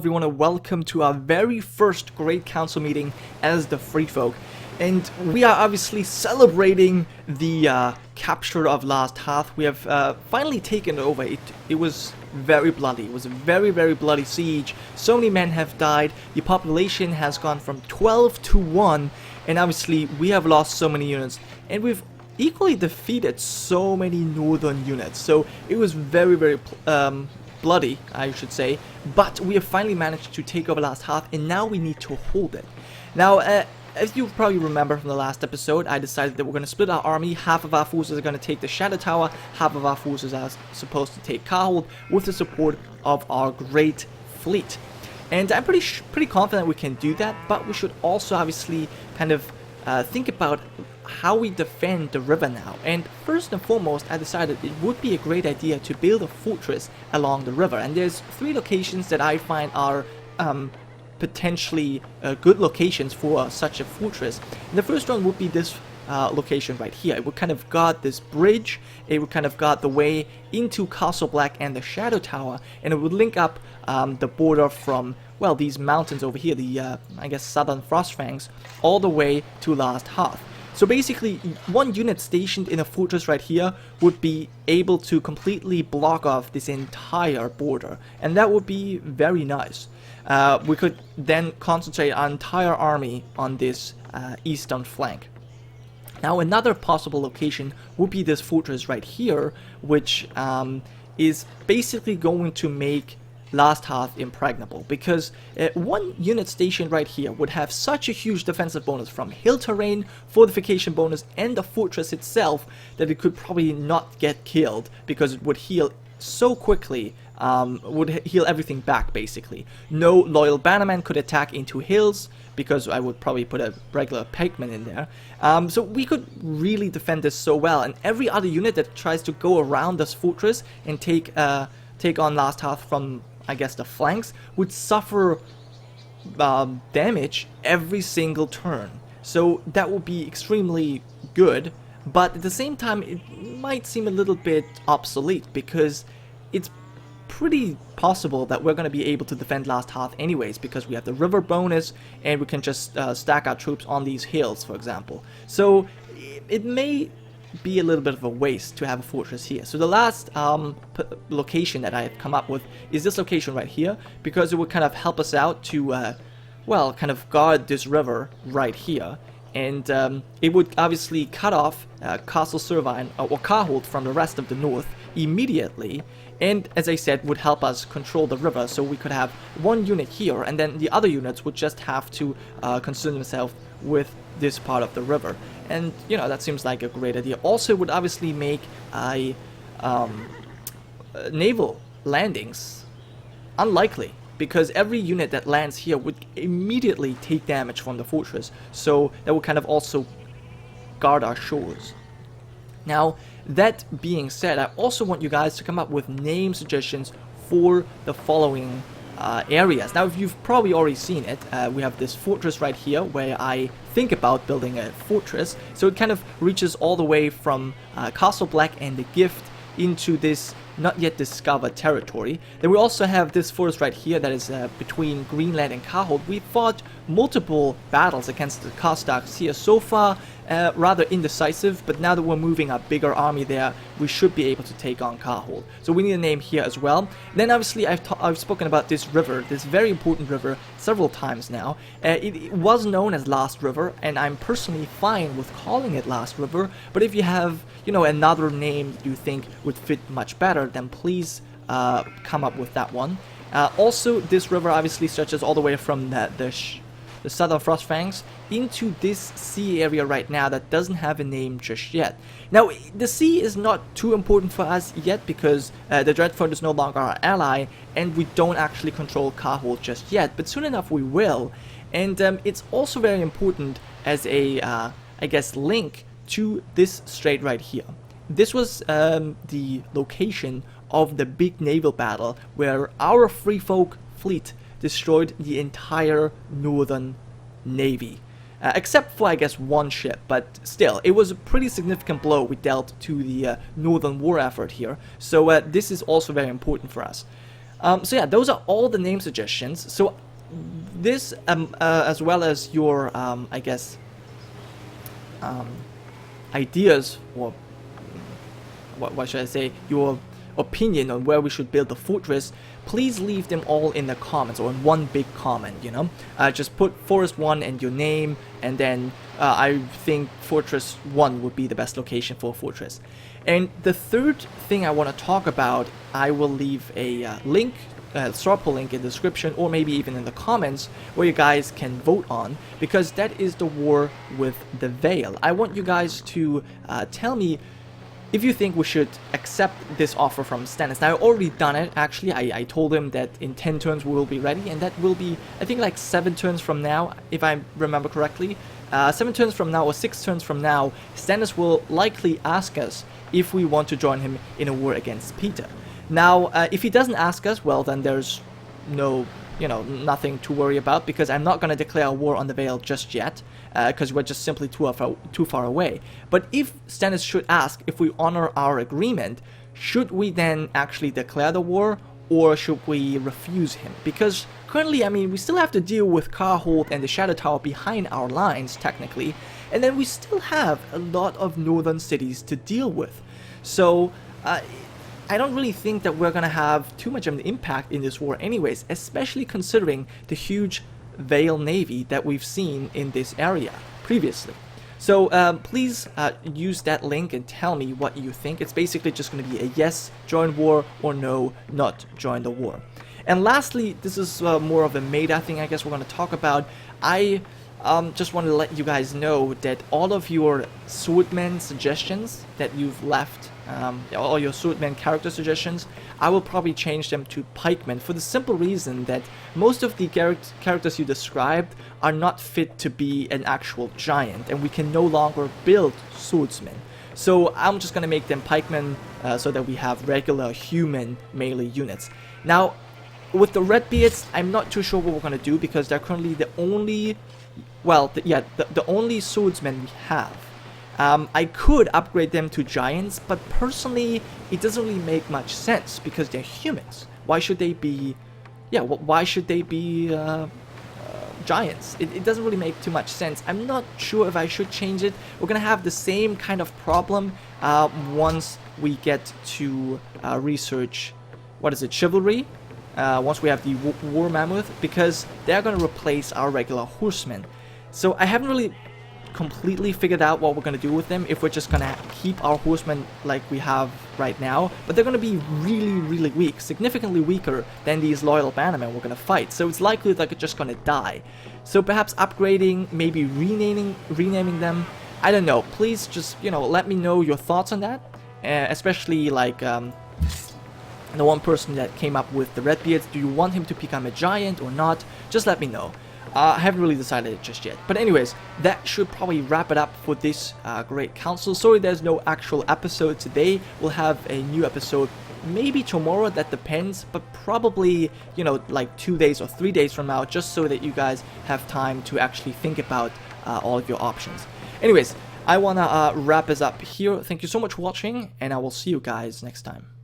everyone, and welcome to our very first Great Council meeting as the Free Folk. And we are obviously celebrating the capture of Last Hearth. We have finally taken over. It was very bloody. It was a very, very bloody siege. So many men have died. The population has gone from 12 to 1. And obviously we have lost so many units. And we've equally defeated so many northern units. So it was very, very bloody, I should say. But we have finally managed to take over Last Hearth. And now we need to hold it. Now, as you probably remember from the last episode, I decided that we're going to split our army. Half of our forces are going to take the Shadow Tower, half of our forces are supposed to take Carhold with the support of our great fleet. And I'm pretty confident we can do that, but we should also obviously kind of think about how we defend the river now. And first and foremost, I decided it would be a great idea to build a fortress along the river. And there's 3 locations that I find are potentially good locations for such a fortress. And the first one would be this location right here. It would kind of guard this bridge, it would kind of guard the way into Castle Black and the Shadow Tower, and it would link up the border from, well, these mountains over here, the I guess Southern Frostfangs, all the way to Last Hearth. So basically, one unit stationed in a fortress right here would be able to completely block off this entire border, and that would be very nice. We could then concentrate our entire army on this eastern flank. Now, another possible location would be this fortress right here, which is basically going to make Last Hearth impregnable, because one unit stationed right here would have such a huge defensive bonus from hill terrain, fortification bonus, and the fortress itself that it could probably not get killed, because it would heal so quickly, would heal everything back basically. No loyal bannerman could attack into hills, because I would probably put a regular pikeman in there. So we could really defend this so well, and every other unit that tries to go around this fortress and take on Last Hearth from, I guess, the flanks would suffer damage every single turn. So that would be extremely good, but at the same time it might seem a little bit obsolete, because it's pretty possible that we're going to be able to defend Last Hearth anyways, because we have the river bonus and we can just stack our troops on these hills, for example. So it may be a little bit of a waste to have a fortress here. So the last location that I have come up with is this location right here, because it would kind of help us out to well, kind of guard this river right here. And it would obviously cut off Castle Servine or Carhold from the rest of the north immediately, and as I said, would help us control the river. So we could have one unit here, and then the other units would just have to concern themselves with this part of the river. And you know, that seems like a great idea. Also, it would obviously make naval landings unlikely, because every unit that lands here would immediately take damage from the fortress, so that would kind of also guard our shores. Now, that being said, I also want you guys to come up with name suggestions for the following areas. Now, if you've probably already seen it, we have this fortress right here where I think about building a fortress. So it kind of reaches all the way from Castle Black and the Gift into this not yet discovered territory. Then we also have this forest right here that is between Greenland and Carhold. We fought multiple battles against the Karstarks here. So far, rather indecisive, but now that we're moving a bigger army there, we should be able to take on Carhold. So we need a name here as well. And then obviously I've spoken about this river, this very important river, several times now. It was known as Last River, and I'm personally fine with calling it Last River, but if you have, you know, another name you think would fit much better, then please come up with that one. Also, this river obviously stretches all the way from the Southern Frostfangs into this sea area right now that doesn't have a name just yet. Now, the sea is not too important for us yet, because the Dreadfort is no longer our ally, and we don't actually control Carhold just yet, but soon enough we will. And it's also very important as a, I guess, link to this strait right here. This was the location of the big naval battle where our Free Folk fleet destroyed the entire northern navy. Except for, I guess, one ship, but still, it was a pretty significant blow we dealt to the northern war effort here, so this is also very important for us. So yeah, those are all the name suggestions. So this, as well as your, I guess, ideas, or what should I say, your opinion on where we should build the fortress, please leave them all in the comments, or in one big comment, you know. Just put Forest 1 and your name, and then I think Fortress 1 would be the best location for a fortress. And the third thing I want to talk about, I will leave a link, straw poll link in the description, or maybe even in the comments, where you guys can vote on, because that is the war with the Vale. I want you guys to tell me if you think we should accept this offer from Stannis. Now, I've already done it, actually. I told him that in 10 turns we will be ready, and that will be, I think, like 7 turns from now, if I remember correctly. 7 turns from now, or 6 turns from now, Stannis will likely ask us if we want to join him in a war against Peter. Now, if he doesn't ask us, well, then there's no, you know, nothing to worry about, because I'm not going to declare a war on the Vale just yet, because we're just simply too far away. But if Stannis should ask if we honor our agreement, should we then actually declare the war, or should we refuse him? Because currently, I mean, we still have to deal with Hoat and the Shadow Tower behind our lines, technically, and then we still have a lot of northern cities to deal with. So, I don't really think that we're gonna have too much of an impact in this war anyways, especially considering the huge Vale navy that we've seen in this area previously. So please use that link and tell me what you think. It's basically just going to be a yes, join war, or no, not join the war. And lastly, this is more of a meta thing I guess we're going to talk about. I just wanted to let you guys know that all of your Swordsman suggestions that you've left, all your Swordsman character suggestions, I will probably change them to pikemen, for the simple reason that most of the characters you described are not fit to be an actual giant, and we can no longer build swordsmen. So I'm just going to make them pikemen so that we have regular human melee units. Now, with the Redbeards, I'm not too sure what we're going to do, because they're currently the only, well, the only swordsmen we have. I could upgrade them to giants, but personally, it doesn't really make much sense, because they're humans. Why should they be, why should they be giants? It doesn't really make too much sense. I'm not sure if I should change it. We're gonna have the same kind of problem once we get to research, what is it, chivalry? Once we have the war mammoth, because they're gonna replace our regular horsemen. So I haven't really completely figured out what we're going to do with them, if we're just going to keep our horsemen like we have right now, but they're going to be really weak, significantly weaker than these loyal bannermen we're going to fight, so it's likely they're just going to die. So perhaps upgrading, maybe renaming them, I don't know. Please just, you know, let me know your thoughts on that, especially like the one person that came up with the Redbeards. Do you want him to become a giant or not? Just let me know. I haven't really decided it just yet. But anyways, that should probably wrap it up for this great council. Sorry there's no actual episode today. We'll have a new episode maybe tomorrow, that depends. But probably, you know, like 2 days or 3 days from now, just so that you guys have time to actually think about all of your options. Anyways, I want to wrap this up here. Thank you so much for watching, and I will see you guys next time.